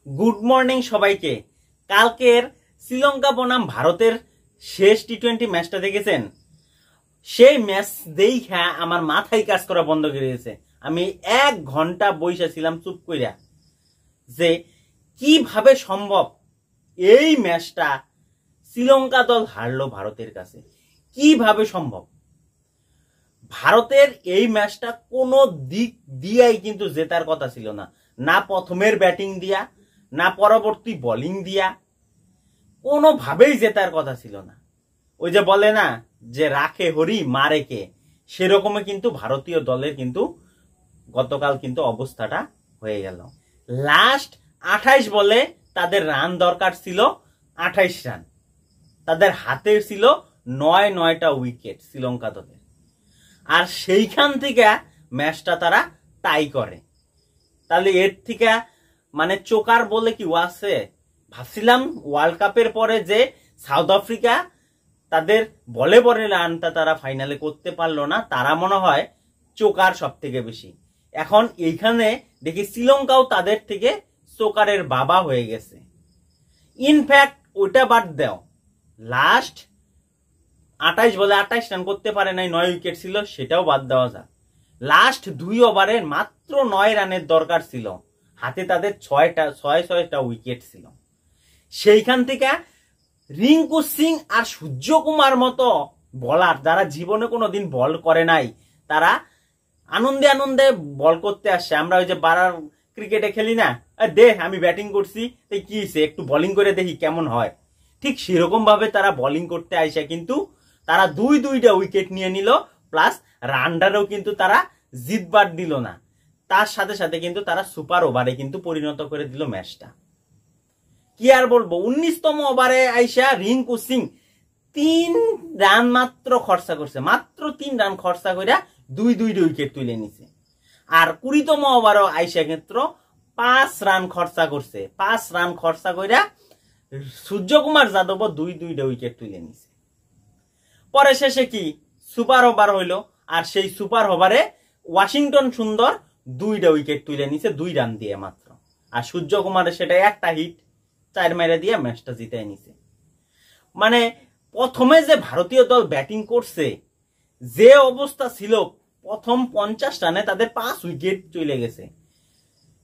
Good morning সবাইকে। কালকের শ্রীলঙ্কা বনাম ভারতের শেষ টি-20 ম্যাচটা দেখেছেন? সেই ম্যাচ দেখা আমার মাথায় কাজ করা বন্ধ করে দিয়েছে। আমি 1 ঘন্টা বইসা ছিলাম চুপ কইরা, যে কিভাবে সম্ভব এই ম্যাচটা শ্রীলঙ্কা দল হারলো ভারতের কাছে। কিভাবে সম্ভব? ভারতের এই ম্যাচটা কোনো দিক দিয়াই কিন্তু জেতার কথা ছিল না। না প্রথমের ব্যাটিং দিয়া, না পরবর্তী বোলিং দিয়া, কোনোভাবেই জেতার কথা ছিল না। ওই যে বলে না যে রাখে হরি মারে কে, সেরকমই কিন্তু ভারতীয় দলের কিন্তু গতকাল কিন্তু অবস্থাটা হয়ে গেল। লাস্ট 28 বলে তাদের রান দরকার ছিল 28 রান, তাদের হাতে ছিল 9টা উইকেট শ্রীলঙ্কা দলের। আর সেইখান থেকে ম্যাচটা তারা টাই করে। তাহলে এর থেকে মানে চোকার বলে কি আছে? ভাবছিলাম ওয়ার্ল্ড কাপের পরে যে সাউথ আফ্রিকা তাদের বলে বলে রানটা তারা ফাইনালে করতে পারলো না, তারা মনে হয় চোকার সব থেকে বেশি। এখন এইখানে দেখি শ্রীলঙ্কাও তাদের থেকে চোকারের বাবা হয়ে গেছে। ইনফ্যাক্ট ওটা বাদ দাও, লাস্ট 28 বলে 28 রান করতে পারে নাই, 9 উইকেট ছিল, সেটাও বাদ দেওয়া যায়। লাস্ট 2 ওভারে মাত্র 9 রানের দরকার ছিল, হাতে তাদের 6টা উইকেট ছিল। সেইখান থেকে রিঙ্কু সিং আর সূর্যকুমার মতো বলার, যারা জীবনে কোনোদিন বল করে নাই, তারা আনন্দে আনন্দে বল করতে আসছে। আমরা ওই যে বারার ক্রিকেটে খেলি না, দে আমি ব্যাটিং করছি, তাই কি হয়েছে, একটু বোলিং করে দেখি কেমন হয়। ঠিক সেরকম ভাবে তারা বোলিং করতে আসে, কিন্তু তারা দুইটা উইকেট নিয়ে নিল, প্লাস রানটারও কিন্তু তারা জিতবার দিল না। তার সাথে সাথে কিন্তু তারা সুপার ওভারে কিন্তু পরিণত করে দিল ম্যাচটা। কি আর বলবো, 19তম ওভারে আইসা রিঙ্কু সিং 3 রান মাত্র খরচা করছে, মাত্র 3 রান খরচা করে দুইটা উইকেট তুলে নিছে। আর 20তম ওভারও আইসা ক্ষেত্র 5 রান খরচা করছে, 5 রান খরচা করে সূর্যকুমার যাদবও দুইটা উইকেট তুলে নিছে। পরে শেষে কি সুপার ওভার হইলো, আর সেই সুপার ওভারে ওয়াশিংটন সুন্দর 2টা উইকেট তুলে নিছে 2 রান দিয়ে মাত্র। আর সূর্যকুমারের সেটা একটা হিট 4 মেরে দিয়ে ম্যাচটা জিতাই নিছে। মানে প্রথমে যে ভারতীয় দল ব্যাটিং করছে, যে অবস্থা ছিল, প্রথম 50 রানে তাদের 5 উইকেট চলে গেছে।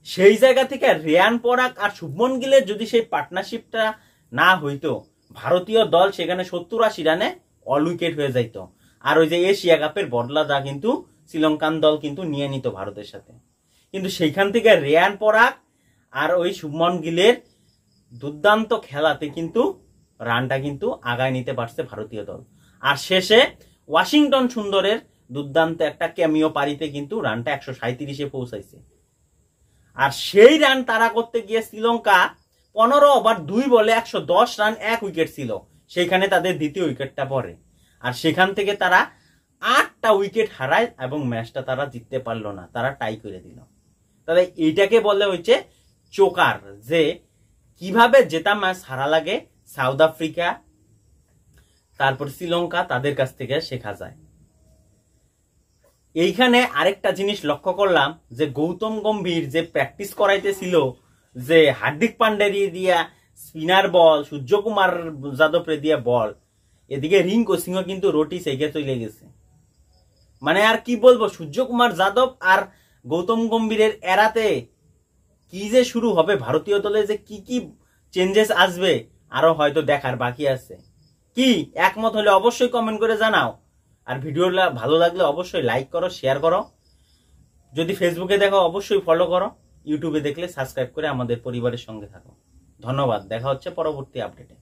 সেই জায়গা থেকে রিয়ান পরাগ আর শুভমন গিলের যদি সেই পার্টনারশিপটা না হইতো, ভারতীয় দল সেখানে 70-80 রানে অল উইকেট হয়ে যাইত। আর ওই যে এশিয়া কাপের বদলাটা কিন্তু শ্রীলঙ্কান দল কিন্তু নিয়ে নিত ভারতের সাথে। কিন্তু সেইখান থেকে রিয়ান পরাগ আর ওই শুভমন গিলের দুর্দান্ত খেলাতে কিন্তু রানটা কিন্তু আগায় নিতে পারছে ভারতীয় দল। আর শেষে ওয়াশিংটন সুন্দরের দুর্দান্ত একটা ক্যামিও পারিতে কিন্তু রানটা 137-এ পৌঁছাইছে। আর সেই রান তারা করতে গিয়ে শ্রীলঙ্কা 15 ওভার 2 বলে 110 রান 1 উইকেট ছিল, সেইখানে তাদের দ্বিতীয় উইকেটটা পড়ে। আর সেখান থেকে তারা 8টা উইকেট হারায় এবং ম্যাচটা তারা জিততে পারলো না, তারা টাই করে দিল। তাহলে এইটাকে বলে হচ্ছে চোকার, যে কিভাবে জেতা ম্যাচ হারা লাগে সাউথ আফ্রিকা, তারপর শ্রীলঙ্কা, তাদের কাছ থেকে শেখা যায়। এইখানে আরেকটা জিনিস লক্ষ্য করলাম, যে গৌতম গম্ভীর যে প্র্যাকটিস করাইতেছিল, যে হার্দিক পান্ডেরি দিয়া স্পিনার বল, সূর্যকুমার যাদবরে দিয়া বল, এদিকে রিঙ্কু সিংহ কিন্তু রোটি সেগে চলে গেছে। মানে আর কি বলবো, সূর্যকুমার যাদব আর গৌতম গম্ভীরের এরাতে কি যে শুরু হবে ভারতীয় দলে, যে কি চেঞ্জেস আসবে আরো হয়তো দেখার বাকি আছে। কি একমত হলে অবশ্যই কমেন্ট করে জানাও। আর ভিডিওটা ভালো লাগলে অবশ্যই লাইক করো, শেয়ার করো। যদি ফেসবুকে দেখো অবশ্যই ফলো করো, ইউটিউবে দেখলে সাবস্ক্রাইব করে আমাদের পরিবারের সঙ্গে থাকো। ধন্যবাদ, দেখা হচ্ছে পরবর্তী আপডেটে।